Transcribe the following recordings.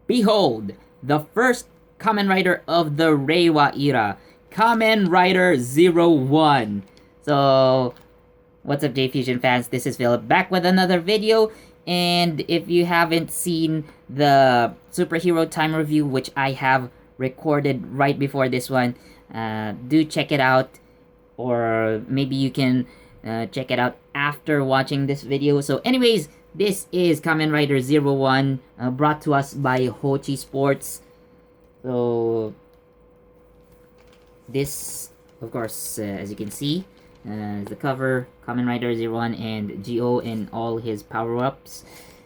Behold, the first Kamen Rider of the Reiwa era, Kamen Rider 01. So, what's up, J-Fusion fans? This is Philip back with another video. And if you haven't seen the superhero time review, which I have recorded right before this one, do check it out. Or maybe you can check it out after watching this video. So anyways, this is Kamen Rider 01, brought to us by Hochi Sports. So this, of course, as you can see, is the cover, Kamen Rider 01 and Gio and all his power-ups.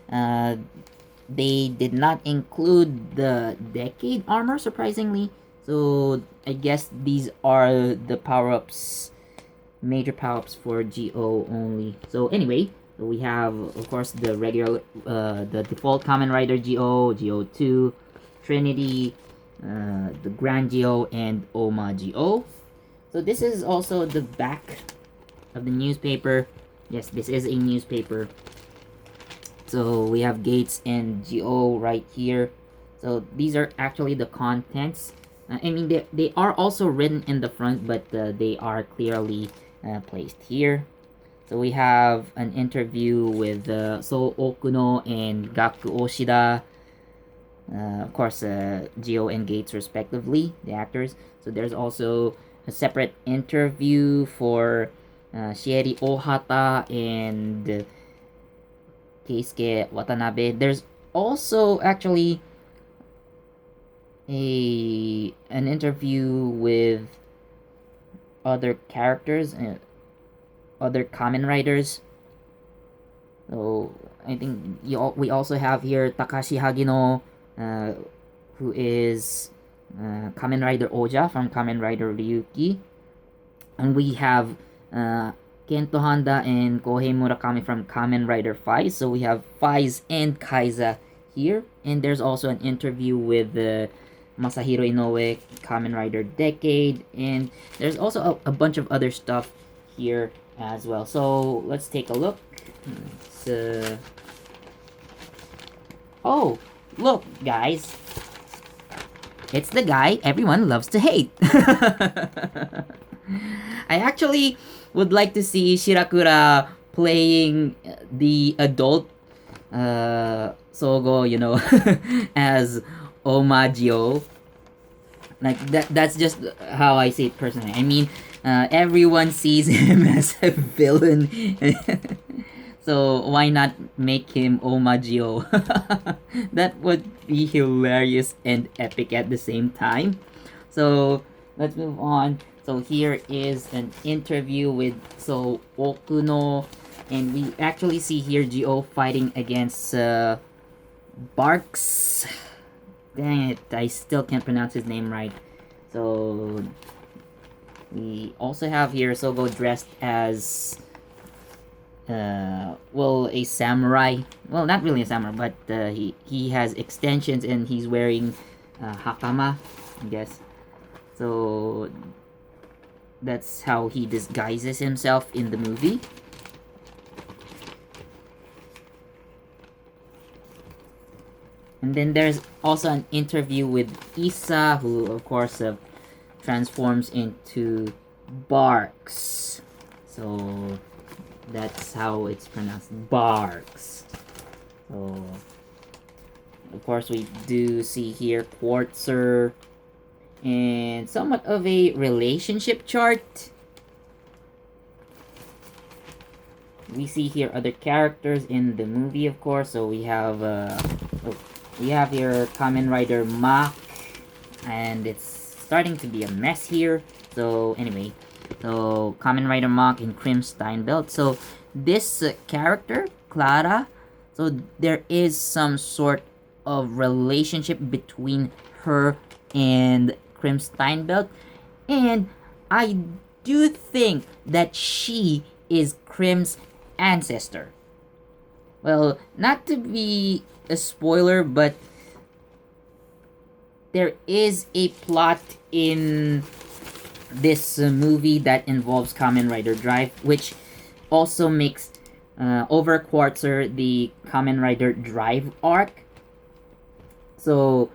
They did not include the Decade armor, surprisingly. So I guess these are the power-ups, major power-ups for Gio only. So anyway, so we have, of course, the regular, the default Kamen Rider Gio, Gio 2, Trinity, the Grand Gio, and Oma Gio. So this is also the back of the newspaper. Yes, this is a newspaper. So we have Gates and Gio right here. So these are actually the contents. I mean, they are also written in the front, but they are clearly placed here. So we have an interview with So Okuno and Gaku Oshida. Of course, Gio and Gates respectively, the actors. So there's also a separate interview for Shieri Ohata and Keisuke Watanabe. There's also actually an interview with other characters and other Kamen Riders. So I think we also have here Takashi Hagino, who is Kamen Rider Oja from Kamen Rider Ryuki, and we have Kento Handa and Kohei Murakami from Kamen Rider Faiz. So we have Faiz and Kaiza here, and there's also an interview with Masahiro Inoue, Kamen Rider Decade, and there's also a bunch of other stuff here as well. So let's take a look. Oh, look, guys. It's the guy everyone loves to hate. I actually would like to see Shirakura playing the adult Sogo, you know, as Omagio. Like that's just how I see it personally. I mean, everyone sees him as a villain. So why not make him Omagio? That would be hilarious and epic at the same time. So let's move on. So here is an interview with So Okuno, and we actually see here Gio fighting against Barks. Dang it, I still can't pronounce his name right. So we also have here Sogo dressed as well, a samurai. Well, not really a samurai, but he has extensions and he's wearing hakama, I guess. So that's how he disguises himself in the movie. And then there's also an interview with Issa, who of course transforms into Barks. So that's how it's pronounced, Barks. So of course we do see here Quartzer and somewhat of a relationship chart. We see here other characters in the movie, of course. So we have here Kamen Rider Mach, and it's starting to be a mess here. So anyway, so Kamen Rider Mach in Krim Steinbelt. So this character, Clara, so there is some sort of relationship between her and Krim Steinbelt, and I do think that she is Krim's ancestor. Well, not to be a spoiler, but there is a plot in this movie that involves Kamen Rider Drive, which also makes over Quartzer the Kamen Rider Drive arc. So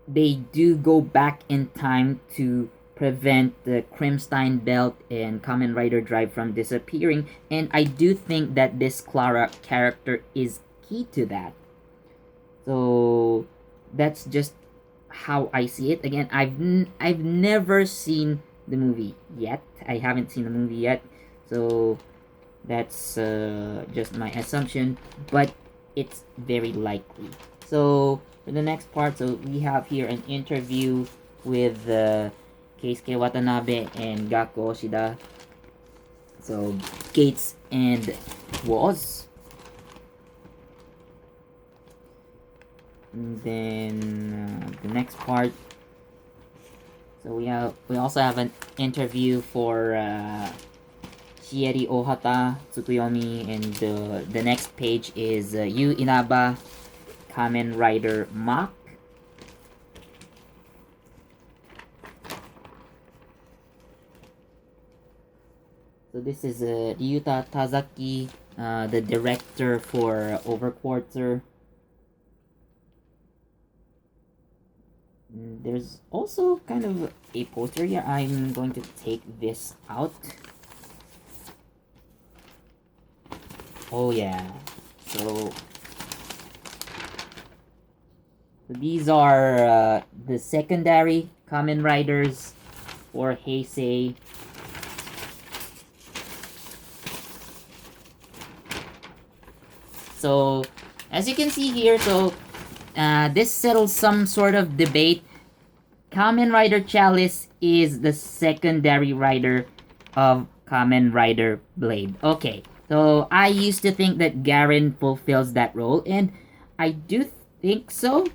they do go back in time to prevent the Crimstein Belt and Kamen Rider Drive from disappearing, and I do think that this Clara character is key to that. So that's just how I see it. Again, I've never seen the movie yet. I haven't seen the movie yet, so that's just my assumption, but it's very likely. So for the next part, so we have here an interview with Keisuke Watanabe and Gakko Oshida. So Gates and Woz. And then the next part. So we also have an interview for Shieri Ohata, Tsukuyomi, and the next page is Yu Inaba, Kamen Rider Mach. So this is Ryuta Tazaki, the director for Overquarter. There's also kind of a poster here. I'm going to take this out. Oh yeah, so these are the secondary Kamen Riders for Heisei. So as you can see here, so this settles some sort of debate. Kamen Rider Chalice is the secondary rider of Kamen Rider Blade. Okay, so I used to think that Garen fulfills that role, and I do think so.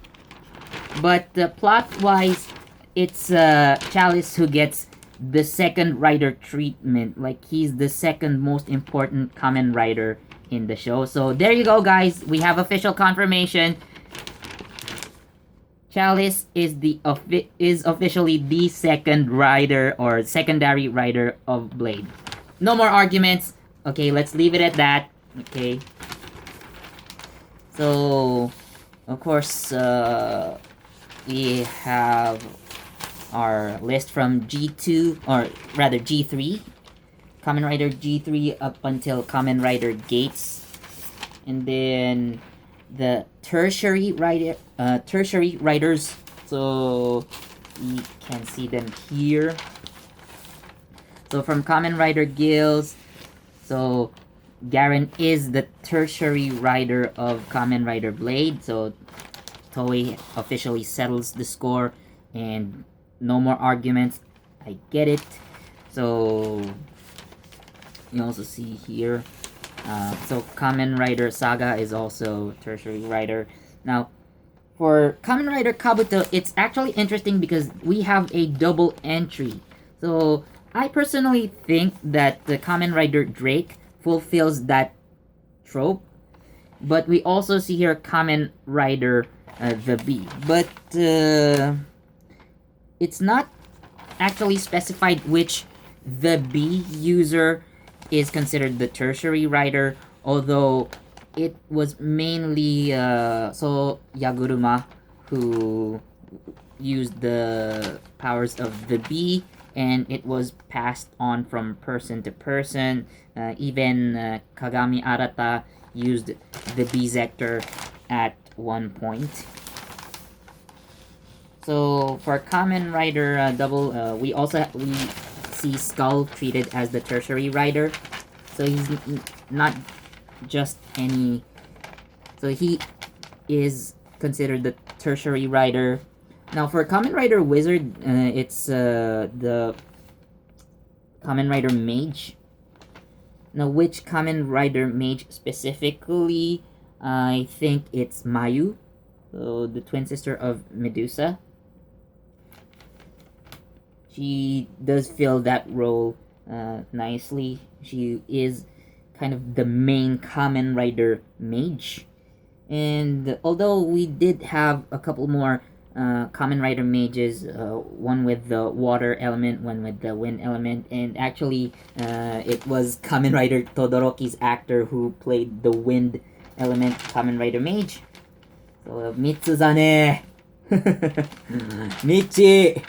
But plot-wise, it's Chalice who gets the second rider treatment. Like, he's the second most important Kamen Rider in the show. So there you go, guys. We have official confirmation. Chalice is officially the second rider or secondary rider of Blade. No more arguments. Okay, let's leave it at that. Okay. So, of course, we have our list from G2, or rather G3. Kamen Rider G3 up until Kamen Rider Gates. And then the tertiary riders. So you can see them here. So from Kamen Rider Gills, so Garen is the tertiary rider of Kamen Rider Blade. So Toei officially settles the score, and no more arguments. I get it. So you also see here. So Kamen Rider Saga is also tertiary rider. Now, for Kamen Rider Kabuto, it's actually interesting because we have a double entry. So I personally think that the Kamen Rider Drake fulfills that trope, but we also see here Kamen Rider the Bee. But it's not actually specified which the Bee user is considered the tertiary rider, although it was mainly so Yaguruma who used the powers of the Bee, and it was passed on from person to person. Even Kagami Arata used the Bee Sector at one point. So for Kamen Rider Double, we see Skull treated as the tertiary rider. So he's not just any... So he is considered the tertiary rider. Now for Kamen Rider Wizard, it's the Kamen Rider Mage. Now which Kamen Rider Mage specifically? I think it's Mayu, so the twin sister of Medusa. She does fill that role nicely. She is kind of the main Kamen Rider Mage. And although we did have a couple more Kamen Rider Mages, one with the water element, one with the wind element, and actually it was Kamen Rider Todoroki's actor who played the wind element Kamen Rider Mage. So, Mitsuzane! Michi!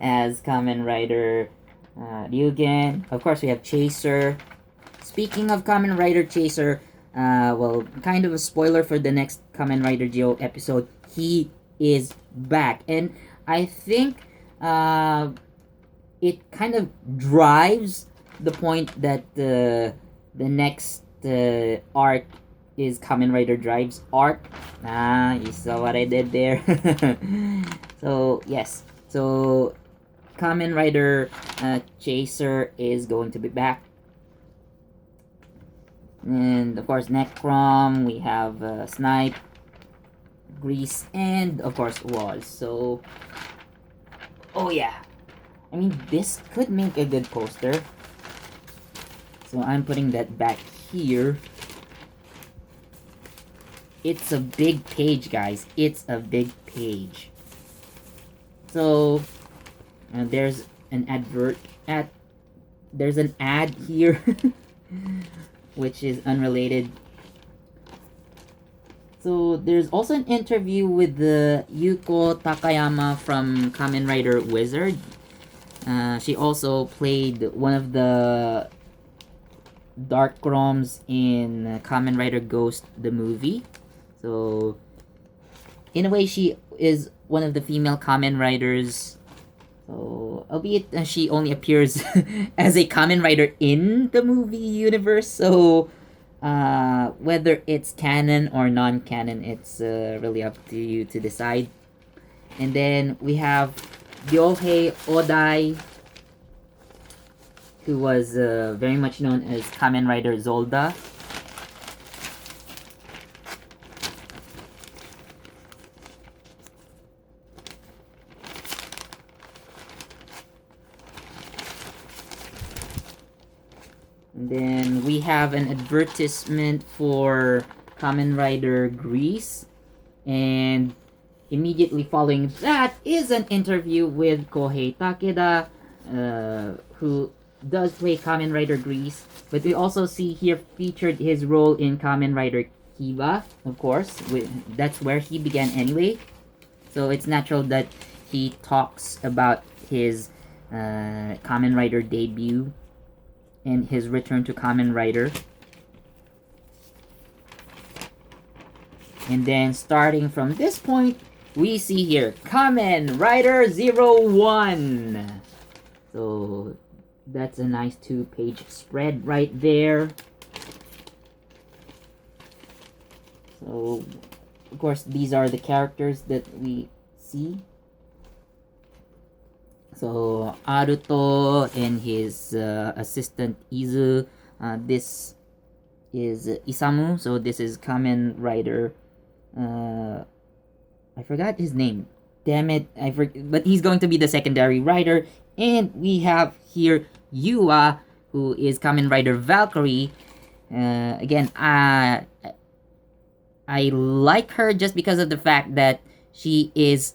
As Kamen Rider Ryugen. Of course, we have Chaser. Speaking of Kamen Rider Chaser, well, kind of a spoiler for the next Kamen Rider Geo episode. He is back, and I think it kind of drives the point that the next arc is Kamen Rider Drive's arc. You saw what I did there. So yes, so Kamen Rider Chaser is going to be back. And of course, Necrom, we have Snipe, Grease, and of course, Walls. So, oh yeah. I mean, this could make a good poster. So I'm putting that back here. It's a big page, guys. It's a big page. So, there's an there's an ad here. Which is unrelated. So there's also an interview with the Yuko Takayama from Kamen Rider Wizard. She also played one of the Dark Roms in Kamen Rider Ghost, the movie. So in a way, she is one of the female Kamen Riders. So, albeit she only appears as a Kamen Rider in the movie universe, so whether it's canon or non-canon, it's really up to you to decide. And then we have Ryohei Odai, who was very much known as Kamen Rider Zolda. And then we have an advertisement for Kamen Rider Grease. And immediately following that is an interview with Kohei Takeda, who does play Kamen Rider Grease. But we also see here featured his role in Kamen Rider Kiba, of course. That's where he began anyway. So it's natural that he talks about his Kamen Rider debut and his return to Kamen Rider. And then starting from this point, we see here Kamen Rider 01. So that's a nice 2-page spread right there. So of course these are the characters that we see. So Aruto and his assistant Izu. This is Isamu. So this is Kamen Rider. I forgot his name. Damn it! But he's going to be the secondary rider. And we have here Yua, who is Kamen Rider Valkyrie. Again, I like her just because of the fact that she is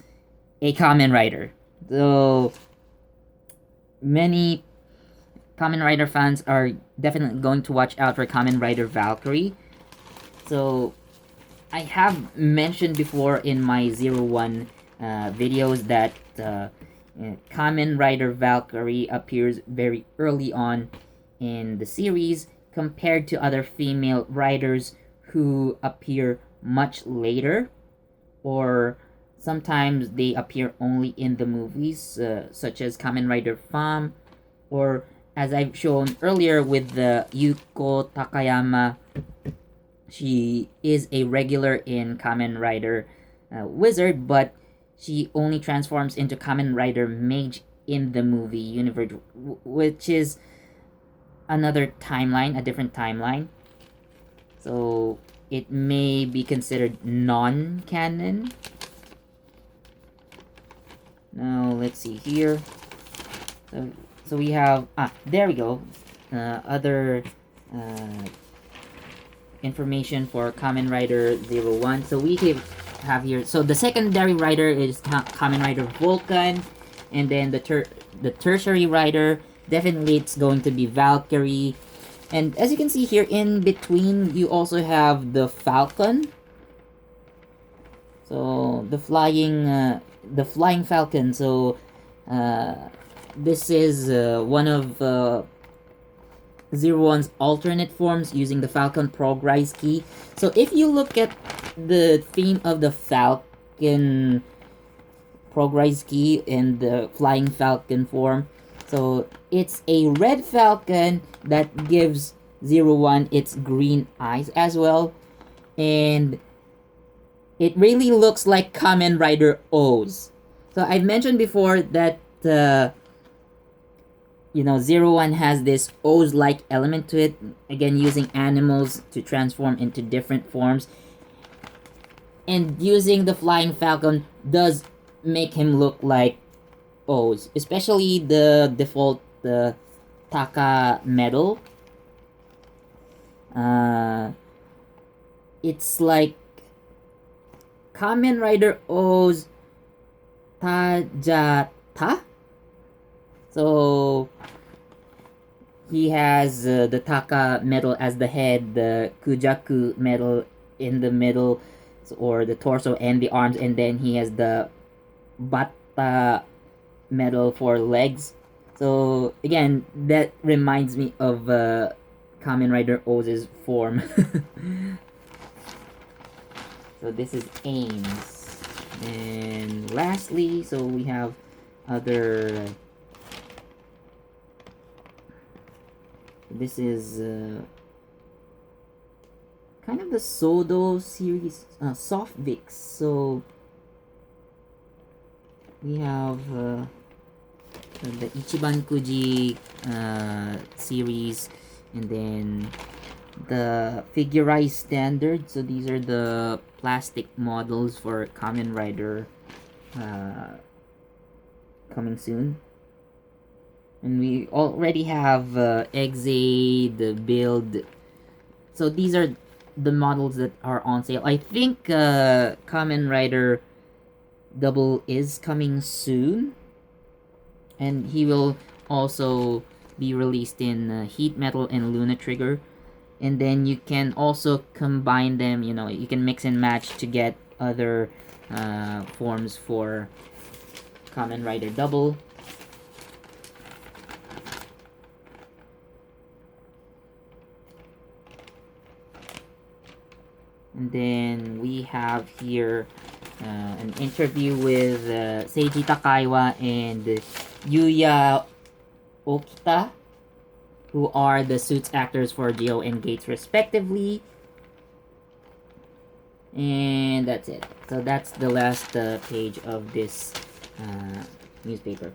a Kamen Rider. So many Kamen Rider fans are definitely going to watch out for Kamen Rider Valkyrie. So I have mentioned before in my 01 videos that Kamen Rider Valkyrie appears very early on in the series compared to other female riders who appear much later, or sometimes they appear only in the movies, such as Kamen Rider Fam, or as I've shown earlier with the Yuko Takayama, she is a regular in Kamen Rider Wizard, but she only transforms into Kamen Rider Mage in the movie universe, which is another timeline, a different timeline. So it may be considered non-canon. Now let's see here. So we have there we go. Other information for Kamen Rider 01. So we have here. So the secondary rider is Kamen Rider Vulcan, and then the tertiary rider, definitely it's going to be Valkyrie. And as you can see here in between, you also have the Falcon. So the flying falcon. So this is one of Zero One's alternate forms using the Falcon Progrise key. So if you look at the theme of the Falcon Progrise key in the Flying Falcon form, so it's a red falcon that gives Zero One its green eyes as well. And it really looks like Kamen Rider O's. So I've mentioned before that Zero One has this O's-like element to it. Again, using animals to transform into different forms. And using the Flying Falcon does make him look like O's. Especially the default Taka medal. It's like Kamen Rider O's Tajata. So he has the Taka medal as the head, the Kujaku medal in the middle, or the torso and the arms, and then he has the Bata medal for legs. So again, that reminds me of Kamen Rider O's form. So this is Ames. And lastly, so we have other... This is kind of the Sodo series, Soft Vix. So we have the Ichiban Kuji series, and then the figurized standard. So these are the plastic models for Kamen Rider coming soon. And we already have Exe, the build. So these are the models that are on sale. I think Kamen Rider Double is coming soon. And he will also be released in Heat Metal and Luna Trigger. And then you can also combine them, you can mix and match to get other forms for Kamen Rider Double. And then we have here an interview with Seiji Takaiwa and Yuya Okita, who are the suits actors for Geo and Gates respectively. And that's it. So that's the last page of this newspaper.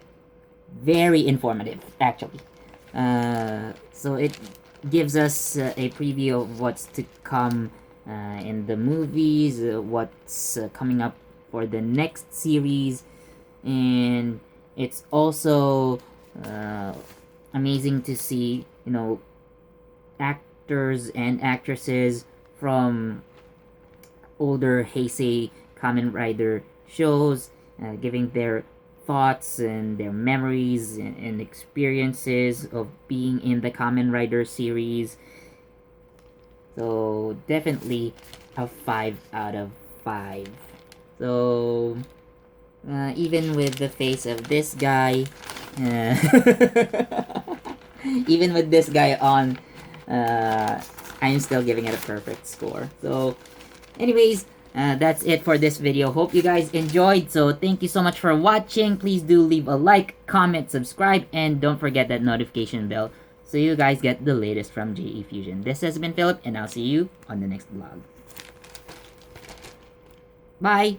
Very informative, actually. So it gives us a preview of what's to come in the movies, what's coming up for the next series, and it's also amazing to see, actors and actresses from older Heisei Kamen Rider shows giving their thoughts and their memories and experiences of being in the Kamen Rider series. So definitely a 5 out of 5. So even with the face of this guy, even with this guy on, I'm still giving it a perfect score. So anyways, that's it for this video. Hope you guys enjoyed. So thank you so much for watching. Please do leave a like, comment, subscribe, and don't forget that notification bell so you guys get the latest from JE Fusion. This has been Philip, and I'll see you on the next vlog. Bye!